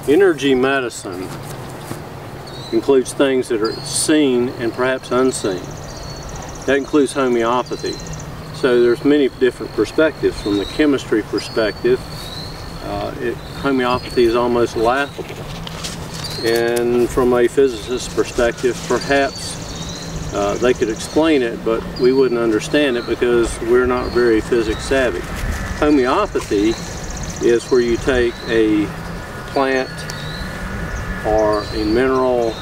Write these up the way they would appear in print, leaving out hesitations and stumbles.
Energy medicine includes things that are seen and perhaps unseen. That includes homeopathy. So there's many different perspectives. From the chemistry perspective, homeopathy is almost laughable. And from a physicist's perspective, perhaps they could explain it, but we wouldn't understand it because we're not very physics savvy. Homeopathy is where you take a plant or a mineral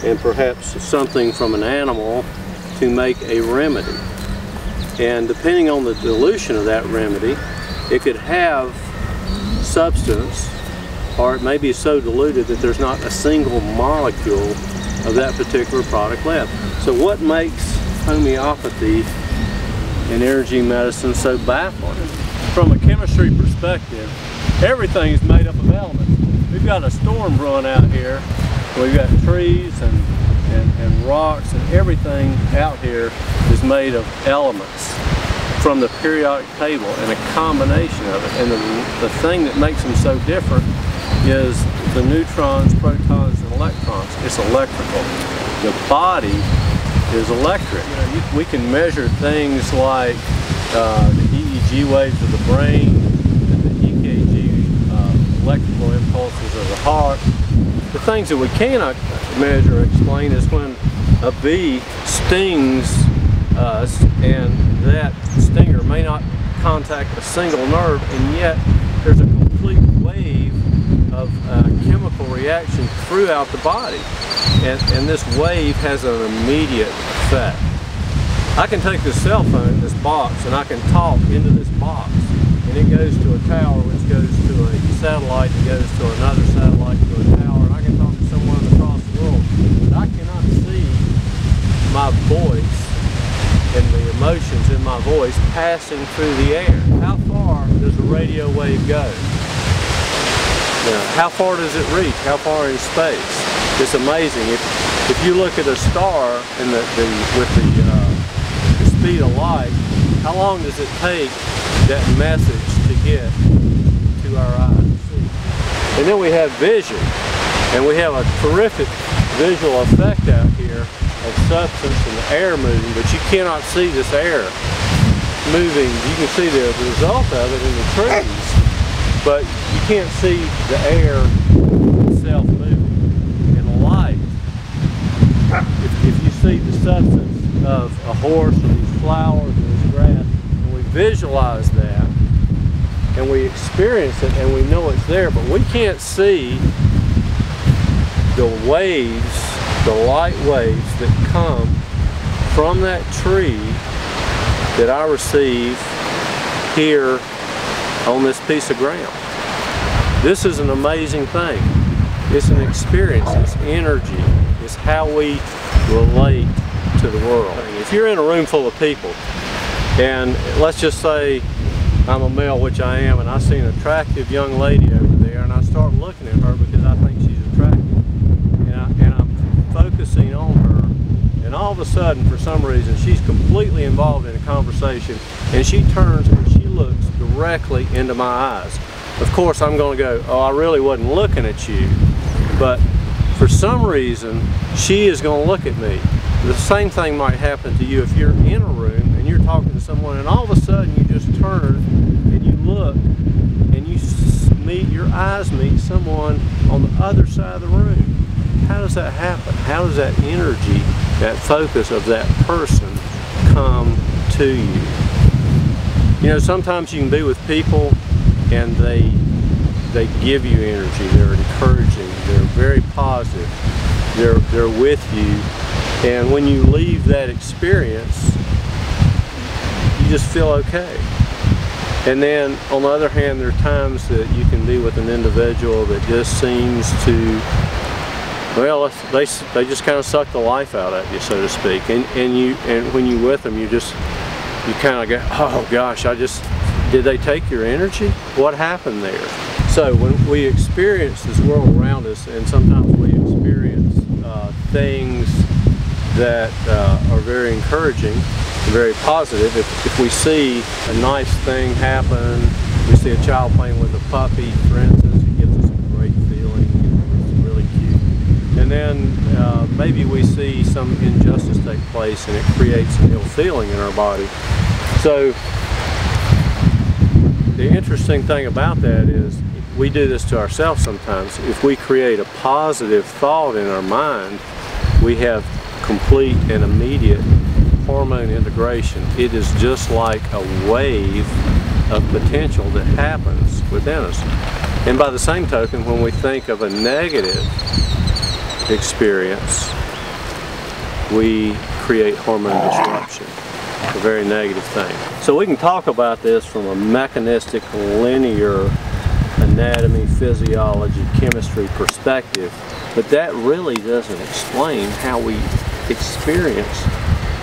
and perhaps something from an animal to make a remedy. And depending on the dilution of that remedy, it could have substance, or it may be so diluted that there's not a single molecule of that particular product left. So what makes homeopathy and energy medicine so baffling? From a chemistry perspective, everything is made up of elements. We've got a storm brewing out here. We've got trees and rocks, and everything out here is made of elements from the periodic table and a combination of it. And the thing that makes them so different is the neutrons, protons, and electrons. It's electrical. The body is electric. You know, we can measure things like the EEG waves of the brain and the EKG electrical impulses of the heart. The things that we cannot measure or explain is when a bee stings us and that stinger may not contact a single nerve, and yet there's a complete wave of chemical reaction throughout the body, and this wave has an immediate effect. I can take this cell phone, this box, and I can talk into this box, and it goes to a tower, which goes to a satellite, that goes to another satellite, to a tower, and I can talk to someone across the world. But I cannot see my voice and the emotions in my voice passing through the air. How far does a radio wave go? How far does it reach? How far in space? It's amazing. If you look at a star and with the speed of light, how long does it take that message to get to our eyes? And then we have vision, and we have a terrific visual effect out here of substance and the air moving, but you cannot see this air moving. You can see the result of it in the trees, but you can't see the air itself moving. In light, if you see the substance of a horse or these flowers or this grass, and we visualize that, and we experience it, and we know it's there, but we can't see the waves, the light waves that come from that tree that I receive here on this piece of ground. This is an amazing thing. It's an experience, it's energy, it's how we relate to the world. If you're in a room full of people, and let's just say I'm a male, which I am, and I see an attractive young lady over there, and I start looking at her because I think she's attractive, and I'm focusing on her, and all of a sudden, for some reason, she's completely involved in a conversation, and she turns and she looks directly into my eyes. Of course, I'm going to go, oh, I really wasn't looking at you, but for some reason, she is going to look at me. The same thing might happen to you if you're in a room and you're talking to someone, and all of a sudden you just turn and you look and your eyes meet someone on the other side of the room. How does that happen? How does that energy, that focus of that person come to you? You know, sometimes you can be with people and they give you energy, they're encouraging, they're very positive, they're with you, and when you leave that experience, you just feel okay. And then on the other hand, there are times that you can be with an individual that just seems to, well, they just kind of suck the life out of you, so to speak, and when you're with them, you kind of go, oh gosh, did they take your energy? What happened there? So when we experience this world around us, and sometimes we experience things that are very encouraging, very positive. If we see a nice thing happen, we see a child playing with a puppy, for instance, it gives us a great feeling. and then maybe we see some injustice take place and it creates an ill feeling in our body. So the interesting thing about that is we do this to ourselves sometimes. If we create a positive thought in our mind, we have complete and immediate hormone integration. It is just like a wave of potential that happens within us. And by the same token, when we think of a negative experience, we create hormone disruption, a very negative thing. So we can talk about this from a mechanistic, linear anatomy, physiology, chemistry perspective, but that really doesn't explain how we experience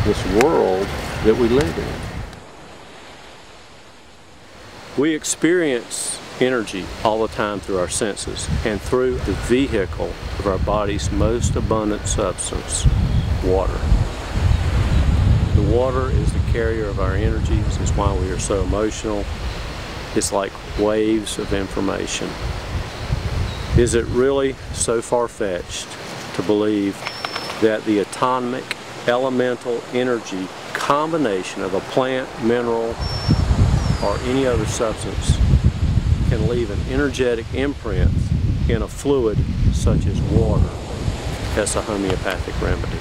this world that we live in. We experience energy all the time through our senses and through the vehicle of our body's most abundant substance, water. The water is the carrier of our energy. This is why we are so emotional. It's like waves of information. Is it really so far-fetched to believe that the atomic elemental energy combination of a plant, mineral, or any other substance can leave an energetic imprint in a fluid such as water as a homeopathic remedy?